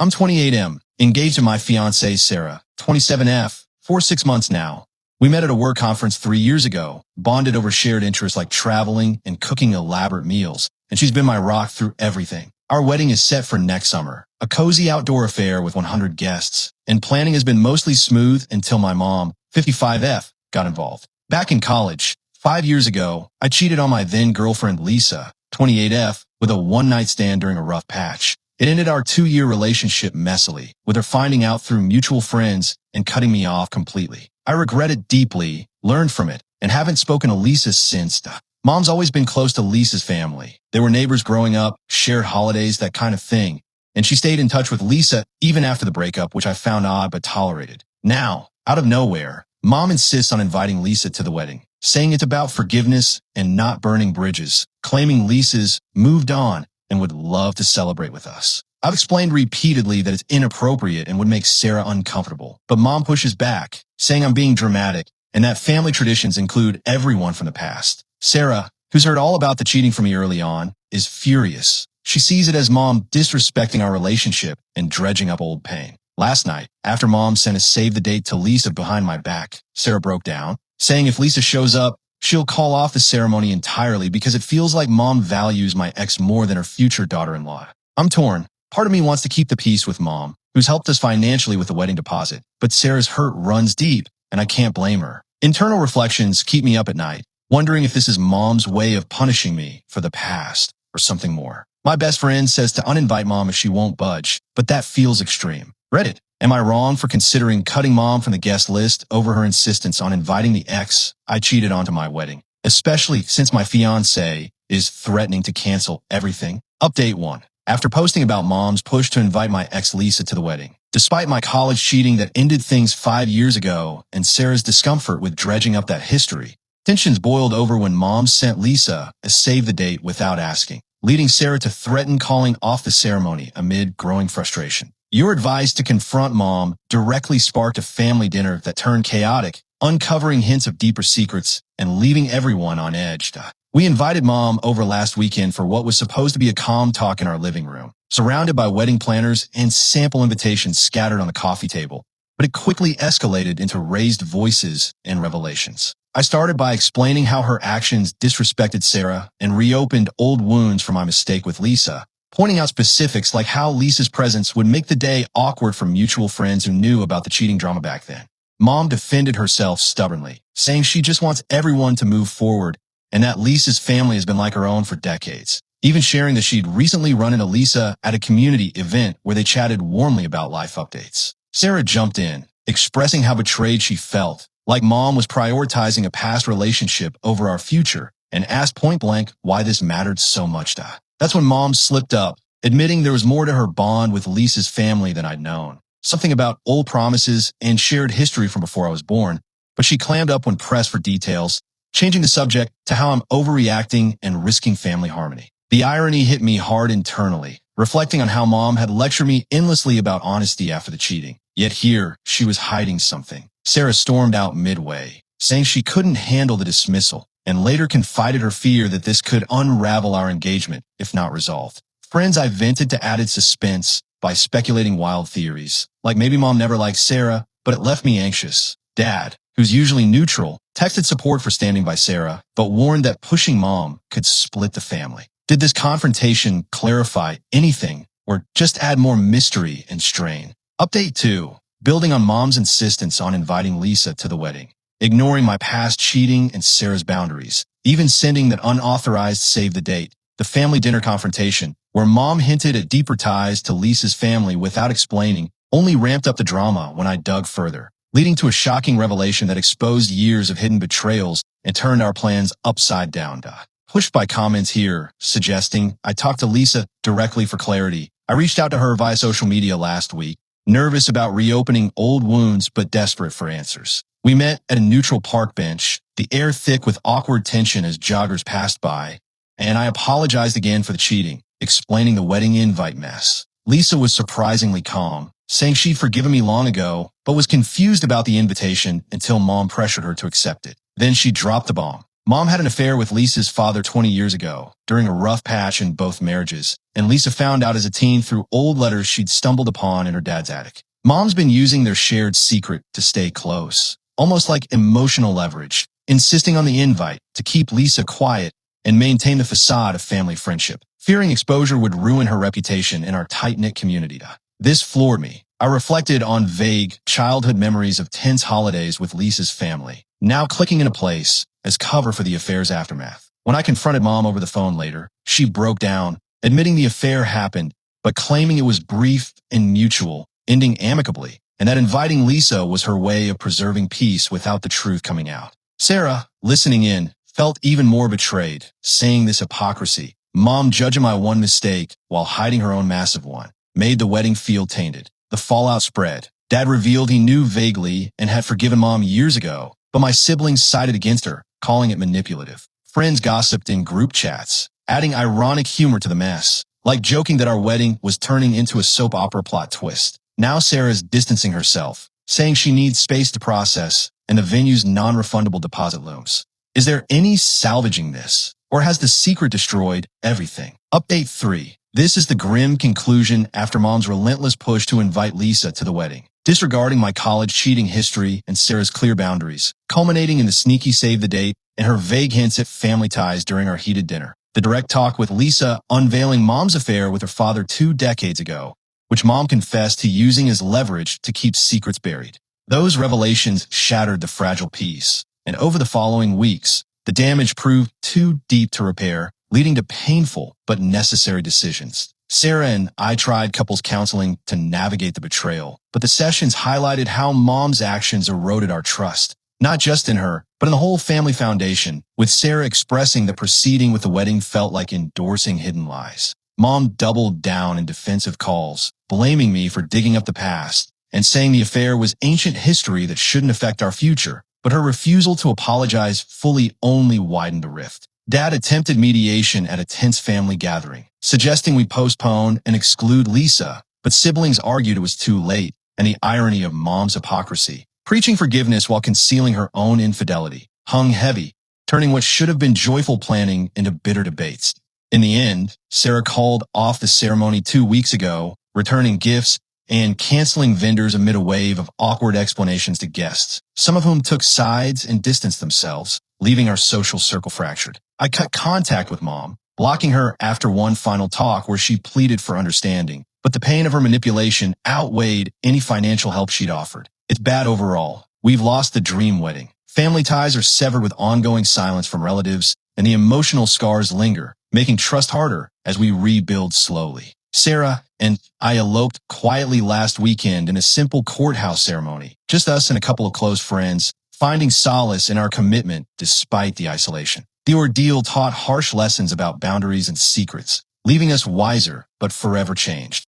I'm 28M, engaged to my fiancée Sarah, 27F, for 6 months now. We met at a work conference 3 years ago, bonded over shared interests like traveling and cooking elaborate meals, and she's been my rock through everything. Our wedding is set for next summer, a cozy outdoor affair with 100 guests, and planning has been mostly smooth until my mom, 55F, got involved. Back in college, 5 years ago, I cheated on my then-girlfriend Lisa, 28F, with a one-night stand during a rough patch. It ended our 2-year relationship messily, with her finding out through mutual friends and cutting me off completely. I regret it deeply, learned from it, and haven't spoken to Lisa since. Mom's always been close to Lisa's family. They were neighbors growing up, shared holidays, that kind of thing. And she stayed in touch with Lisa even after the breakup, which I found odd but tolerated. Now, out of nowhere, Mom insists on inviting Lisa to the wedding, saying it's about forgiveness and not burning bridges, claiming Lisa's moved on and would love to celebrate with us. I've explained repeatedly that it's inappropriate and would make Sarah uncomfortable, but Mom pushes back, saying I'm being dramatic and that family traditions include everyone from the past. Sarah, who's heard all about the cheating from me early on, is furious. She sees it as Mom disrespecting our relationship and dredging up old pain. Last night, after Mom sent a save the date to Lisa behind my back, Sarah broke down, saying if Lisa shows up, she'll call off the ceremony entirely because it feels like Mom values my ex more than her future daughter-in-law. I'm torn. Part of me wants to keep the peace with Mom, who's helped us financially with the wedding deposit, but Sarah's hurt runs deep, and I can't blame her. Internal reflections keep me up at night, wondering if this is Mom's way of punishing me for the past or something more. My best friend says to uninvite Mom if she won't budge, but that feels extreme. Reddit, am I wrong for considering cutting Mom from the guest list over her insistence on inviting the ex I cheated on to my wedding, especially since my fiancé is threatening to cancel everything? Update 1. After posting about Mom's push to invite my ex Lisa to the wedding, despite my college cheating that ended things 5 years ago and Sarah's discomfort with dredging up that history, tensions boiled over when Mom sent Lisa a save the date without asking, leading Sarah to threaten calling off the ceremony amid growing frustration. Your advice to confront Mom directly sparked a family dinner that turned chaotic, uncovering hints of deeper secrets and leaving everyone on edge. We invited Mom over last weekend for what was supposed to be a calm talk in our living room, surrounded by wedding planners and sample invitations scattered on the coffee table, but it quickly escalated into raised voices and revelations. I started by explaining how her actions disrespected Sarah and reopened old wounds from my mistake with Lisa, pointing out specifics like how Lisa's presence would make the day awkward for mutual friends who knew about the cheating drama back then. Mom defended herself stubbornly, saying she just wants everyone to move forward and that Lisa's family has been like her own for decades, even sharing that she'd recently run into Lisa at a community event where they chatted warmly about life updates. Sarah jumped in, expressing how betrayed she felt, like Mom was prioritizing a past relationship over our future, and asked point-blank why this mattered so much to her. That's when Mom slipped up, admitting there was more to her bond with Lisa's family than I'd known. Something about old promises and shared history from before I was born, but she clammed up when pressed for details, changing the subject to how I'm overreacting and risking family harmony. The irony hit me hard internally, reflecting on how Mom had lectured me endlessly about honesty after the cheating. Yet here, she was hiding something. Sarah stormed out midway, saying she couldn't handle the dismissal, and later confided her fear that this could unravel our engagement if not resolved. Friends I vented to added suspense by speculating wild theories, like maybe Mom never liked Sarah, but it left me anxious. Dad, who's usually neutral, texted support for standing by Sarah, but warned that pushing Mom could split the family. Did this confrontation clarify anything or just add more mystery and strain? Update 2. Building on Mom's insistence on inviting Lisa to the wedding, ignoring my past cheating and Sarah's boundaries, even sending that unauthorized save the date, the family dinner confrontation, where Mom hinted at deeper ties to Lisa's family without explaining, only ramped up the drama when I dug further, leading to a shocking revelation that exposed years of hidden betrayals and turned our plans upside down. Pushed by comments here suggesting I talked to Lisa directly for clarity, I reached out to her via social media last week, nervous about reopening old wounds but desperate for answers. We met at a neutral park bench, the air thick with awkward tension as joggers passed by, and I apologized again for the cheating, explaining the wedding invite mess. Lisa was surprisingly calm, saying she'd forgiven me long ago, but was confused about the invitation until Mom pressured her to accept it. Then she dropped the bomb. Mom had an affair with Lisa's father 20 years ago, during a rough patch in both marriages, and Lisa found out as a teen through old letters she'd stumbled upon in her dad's attic. Mom's been using their shared secret to stay close, almost like emotional leverage, insisting on the invite to keep Lisa quiet and maintain the facade of family friendship, fearing exposure would ruin her reputation in our tight-knit community. This floored me. I reflected on vague childhood memories of tense holidays with Lisa's family, now clicking into place as cover for the affair's aftermath. When I confronted Mom over the phone later, she broke down, admitting the affair happened, but claiming it was brief and mutual, ending amicably, and that inviting Lisa was her way of preserving peace without the truth coming out. Sarah, listening in, felt even more betrayed, saying this hypocrisy, Mom judging my one mistake while hiding her own massive one, made the wedding feel tainted. The fallout spread. Dad revealed he knew vaguely and had forgiven Mom years ago, but my siblings sided against her, calling it manipulative. Friends gossiped in group chats, adding ironic humor to the mess, like joking that our wedding was turning into a soap opera plot twist. Now Sarah's distancing herself, saying she needs space to process, and the venue's non-refundable deposit looms. Is there any salvaging this? Or has the secret destroyed everything? Update 3. This is the grim conclusion after Mom's relentless push to invite Lisa to the wedding, disregarding my college cheating history and Sarah's clear boundaries, culminating in the sneaky save the date and her vague hints at family ties during our heated dinner. The direct talk with Lisa unveiling Mom's affair with her father 2 decades ago, which Mom confessed to using as leverage to keep secrets buried. Those revelations shattered the fragile peace, and over the following weeks, the damage proved too deep to repair, leading to painful but necessary decisions. Sarah and I tried couples counseling to navigate the betrayal, but the sessions highlighted how Mom's actions eroded our trust, not just in her, but in the whole family foundation, with Sarah expressing that proceeding with the wedding felt like endorsing hidden lies. Mom doubled down in defensive calls, blaming me for digging up the past and saying the affair was ancient history that shouldn't affect our future, but her refusal to apologize fully only widened the rift. Dad attempted mediation at a tense family gathering, suggesting we postpone and exclude Lisa, but siblings argued it was too late, and the irony of Mom's hypocrisy, preaching forgiveness while concealing her own infidelity, hung heavy, turning what should have been joyful planning into bitter debates. In the end, Sarah called off the ceremony 2 weeks ago, returning gifts and canceling vendors amid a wave of awkward explanations to guests, some of whom took sides and distanced themselves, leaving our social circle fractured. I cut contact with Mom, blocking her after one final talk where she pleaded for understanding, but the pain of her manipulation outweighed any financial help she'd offered. It's bad overall. We've lost the dream wedding. Family ties are severed with ongoing silence from relatives, and the emotional scars linger, making trust harder as we rebuild slowly. Sarah and I eloped quietly last weekend in a simple courthouse ceremony, just us and a couple of close friends, finding solace in our commitment despite the isolation. The ordeal taught harsh lessons about boundaries and secrets, leaving us wiser but forever changed.